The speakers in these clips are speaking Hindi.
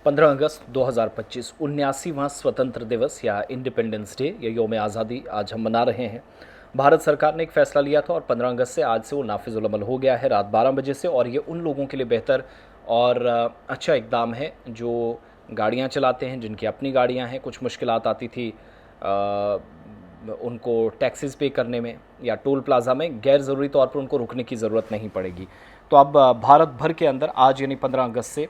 15 अगस्त 2025 79वां स्वतंत्र दिवस या इंडिपेंडेंस डे या योम आज़ादी आज हम मना रहे हैं। भारत सरकार ने एक फ़ैसला लिया था और 15 अगस्त से आज से वो नाफिजुल अमल हो गया है रात 12 बजे से। और ये उन लोगों के लिए बेहतर और अच्छा इकदाम है जो गाड़ियाँ चलाते हैं, जिनकी अपनी गाड़ियाँ हैं। कुछ मुश्किलात आती थी उनको टैक्सेस पे करने में या टोल प्लाज़ा में गैर ज़रूरी तौर पर उनको रुकने की ज़रूरत नहीं पड़ेगी। तो अब भारत भर के अंदर आज यानी 15 अगस्त से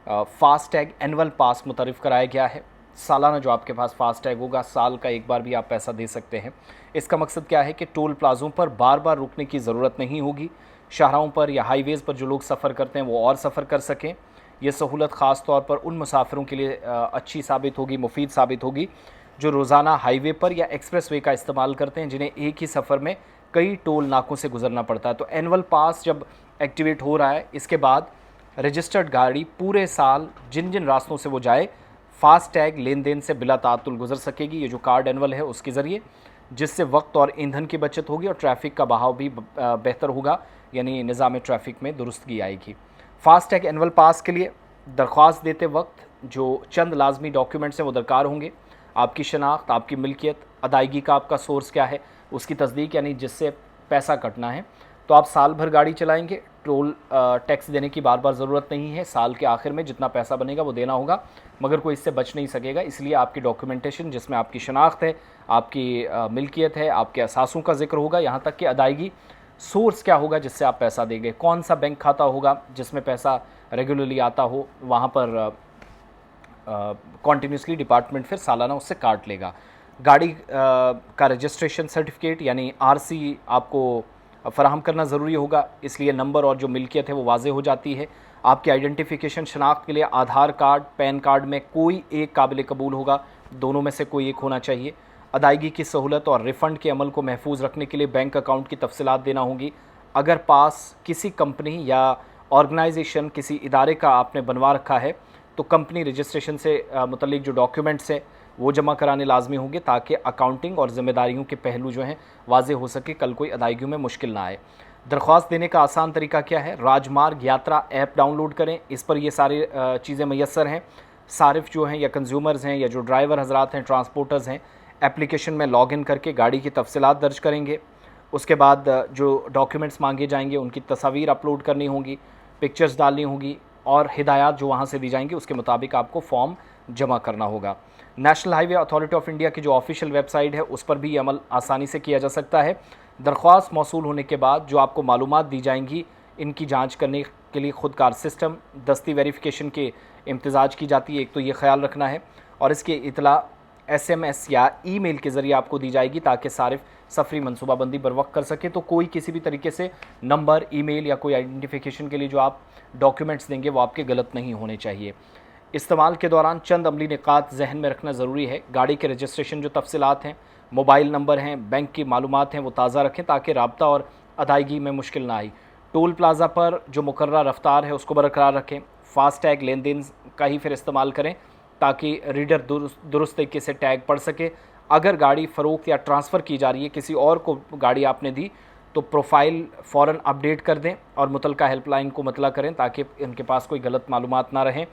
फास्टैग एनुअल पास मुतरफ़ कराया गया है। सालाना जो आपके पास फास्टैग होगा, साल का एक बार भी आप पैसा दे सकते हैं। इसका मकसद क्या है कि टोल प्लाज़ों पर बार बार रुकने की ज़रूरत नहीं होगी। शाहराहों पर या हाईवेज़ पर जो लोग सफ़र करते हैं वो और सफ़र कर सकें। ये सहूलत ख़ास तौर पर उन मुसाफिरों के लिए अच्छी साबित होगी, मुफीद साबित होगी जो रोज़ाना हाईवे पर या एक्सप्रेस वे का इस्तेमाल करते हैं, जिन्हें एक ही सफ़र में कई टोल नाकों से गुजरना पड़ता है। तो एनुअल पास जब एक्टिवेट हो रहा है, इसके बाद रजिस्टर्ड गाड़ी पूरे साल जिन जिन रास्तों से वो जाए फास्टैग लेन देन से बिला तातुल गुजर सकेगी। ये जो कार्ड एनुअल है उसके ज़रिए, जिससे वक्त और ईंधन की बचत होगी और ट्रैफिक का बहाव भी बेहतर होगा, यानी निज़ाम ट्रैफिक में दुरुस्तगी आएगी। फास्टैग एनुअल पास के लिए दरख्वास्त देते वक्त जो चंद लाजमी डॉक्यूमेंट्स हैं वो दरकार होंगे। आपकी शनाख्त, आपकी मिल्कियत, अदायगी का आपका सोर्स क्या है उसकी तस्दीक, यानी जिससे पैसा कटना है। तो आप साल भर गाड़ी चलाएंगे, टोल टैक्स देने की बार बार ज़रूरत नहीं है। साल के आखिर में जितना पैसा बनेगा वो देना होगा, मगर कोई इससे बच नहीं सकेगा। इसलिए आपकी डॉक्यूमेंटेशन, जिसमें आपकी शनाख्त है, आपकी मिल्कियत है, आपके असासों का जिक्र होगा, यहाँ तक कि अदायगी, सोर्स क्या होगा जिससे आप पैसा देंगे, कौन सा बैंक खाता होगा जिसमें पैसा रेगुलरली आता हो, वहाँ पर कॉन्टीन्यूसली डिपार्टमेंट फिर सालाना उससे काट लेगा। गाड़ी का रजिस्ट्रेशन सर्टिफिकेट यानी आरसी आपको फ़राहम करना ज़रूरी होगा, इसलिए नंबर और जो मिल्कियत है वो वाज़े हो जाती है। आपकी आइडेंटिफिकेशन शनाख्त के लिए आधार कार्ड, पैन कार्ड में कोई एक काबिल कबूल होगा, दोनों में से कोई एक होना चाहिए। अदायगी की सहूलत और रिफ़ंड के अमल को महफूज रखने के लिए बैंक अकाउंट की तफसीलात देना होंगी। अगर पास किसी कंपनी या ऑर्गेनाइजेशन, किसी इदारे का आपने बनवा रखा है तो कंपनी रजिस्ट्रेशन से मुतल्लिक जो डॉक्यूमेंट्स हैं वो जमा कराने लाजमी होंगे, ताकि अकाउंटिंग और ज़िम्मेदारियों के पहलू जो हैं वाज़े हो सके, कल कोई अदायगियों में मुश्किल ना आए। दरख्वास्त देने का आसान तरीका क्या है? राजमार्ग यात्रा ऐप डाउनलोड करें, इस पर ये सारी चीज़ें मैसर हैं। सारिफ जो हैं या कंज्यूमर्स हैं या जो ड्राइवर हजरात हैं, ट्रांसपोर्टर्स हैं, एप्लीकेशन में लॉगिन करके गाड़ी की तफसीलात दर्ज करेंगे। उसके बाद जो डॉक्यूमेंट्स मांगे जाएंगे उनकी तस्वीर अपलोड करनी होंगी, पिक्चर्स डालनी होगी और हिदायत जो वहाँ से दी जाएंगी उसके मुताबिक आपको फॉर्म जमा करना होगा। National highway authority of India की जो ऑफिशियल वेबसाइट है उस पर भी अमल आसानी से किया जा सकता है। दरख्वास्त मौसूल होने के बाद जो आपको मालूमात दी जाएंगी, इनकी जांच करने के लिए खुदकार सिस्टम दस्ती वेरिफिकेशन के इम्तिजाज की जाती है। एक तो ये ख्याल रखना है, और इसकी इतला SMS या ईमेल के ज़रिए आपको दी जाएगी ताकि सारिफ सफरी मनसूबाबंदी बर वक्त कर सके। तो कोई किसी भी तरीके से नंबर, ईमेल या कोई आइडेंटिफिकेशन के लिए जो आप डॉक्यूमेंट्स देंगे वो आपके गलत नहीं होने चाहिए। इस्तेमाल के दौरान चंद अमली निकात जहन में रखना ज़रूरी है। गाड़ी के रजिस्ट्रेशन जो तफसीलात हैं, मोबाइल नंबर हैं, बैंक की मालूमात हैं, वो ताज़ा रखें ताकि राब्ता और अदायगी में मुश्किल ना आई। टोल प्लाज़ा पर जो मुकर्रर रफ्तार है उसको बरकरार रखें। फास्टैग लेन देन का ही फिर इस्तेमाल करें ताकि रीडर दुरुस्त तरीके से टैग पढ़ सके। अगर गाड़ी फ़रोख्त या ट्रांसफ़र की जा रही है, किसी और को गाड़ी आपने दी, तो प्रोफाइल फ़ौरन अपडेट कर दें और मुतलका हेल्पलाइन को मतला करें ताकि इनके पास कोई गलत मालूमात ना रहें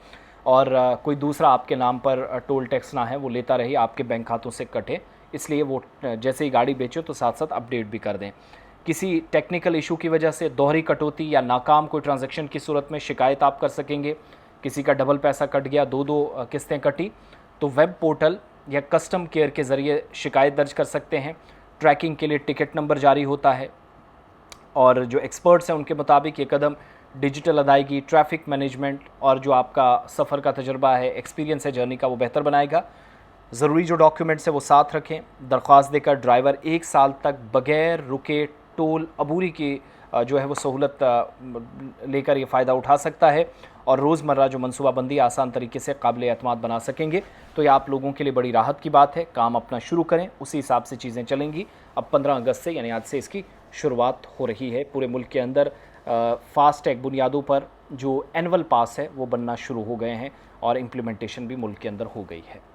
और कोई दूसरा आपके नाम पर टोल टैक्स ना है वो लेता रहे, आपके बैंक खातों से कटे। इसलिए वो जैसे ही गाड़ी बेचो तो साथ साथ अपडेट भी कर दें। किसी टेक्निकल इशू की वजह से दोहरी कटौती या नाकाम कोई ट्रांजैक्शन की सूरत में शिकायत आप कर सकेंगे। किसी का डबल पैसा कट गया, दो किस्तें कटी, तो वेब पोर्टल या कस्टम केयर के ज़रिए शिकायत दर्ज कर सकते हैं। ट्रैकिंग के लिए टिकट नंबर जारी होता है और जो एक्सपर्ट्स हैं उनके मुताबिक ये कदम डिजिटल अदायगी, ट्रैफिक मैनेजमेंट और जो आपका सफ़र का तजुर्बा है, एक्सपीरियंस है जर्नी का, वो बेहतर बनाएगा। ज़रूरी जो डॉक्यूमेंट्स है वो साथ रखें। दरख्वास्त देकर ड्राइवर 1 साल तक बग़ैर रुके टोल अबूरी की जो है वो सहूलत लेकर ये फ़ायदा उठा सकता है और रोज़मर्रा जो मनसूबाबंदी आसान तरीके से काबिल एतमाद बना सकेंगे। तो ये आप लोगों के लिए बड़ी राहत की बात है। काम अपना शुरू करें, उसी हिसाब से चीज़ें चलेंगी। अब 15 अगस्त से यानी आज से इसकी शुरुआत हो रही है। पूरे मुल्क के अंदर फास्टैग बुनियादों पर जो एनुअल पास है वो बनना शुरू हो गए हैं और इम्प्लीमेंटेशन भी मुल्क के अंदर हो गई है।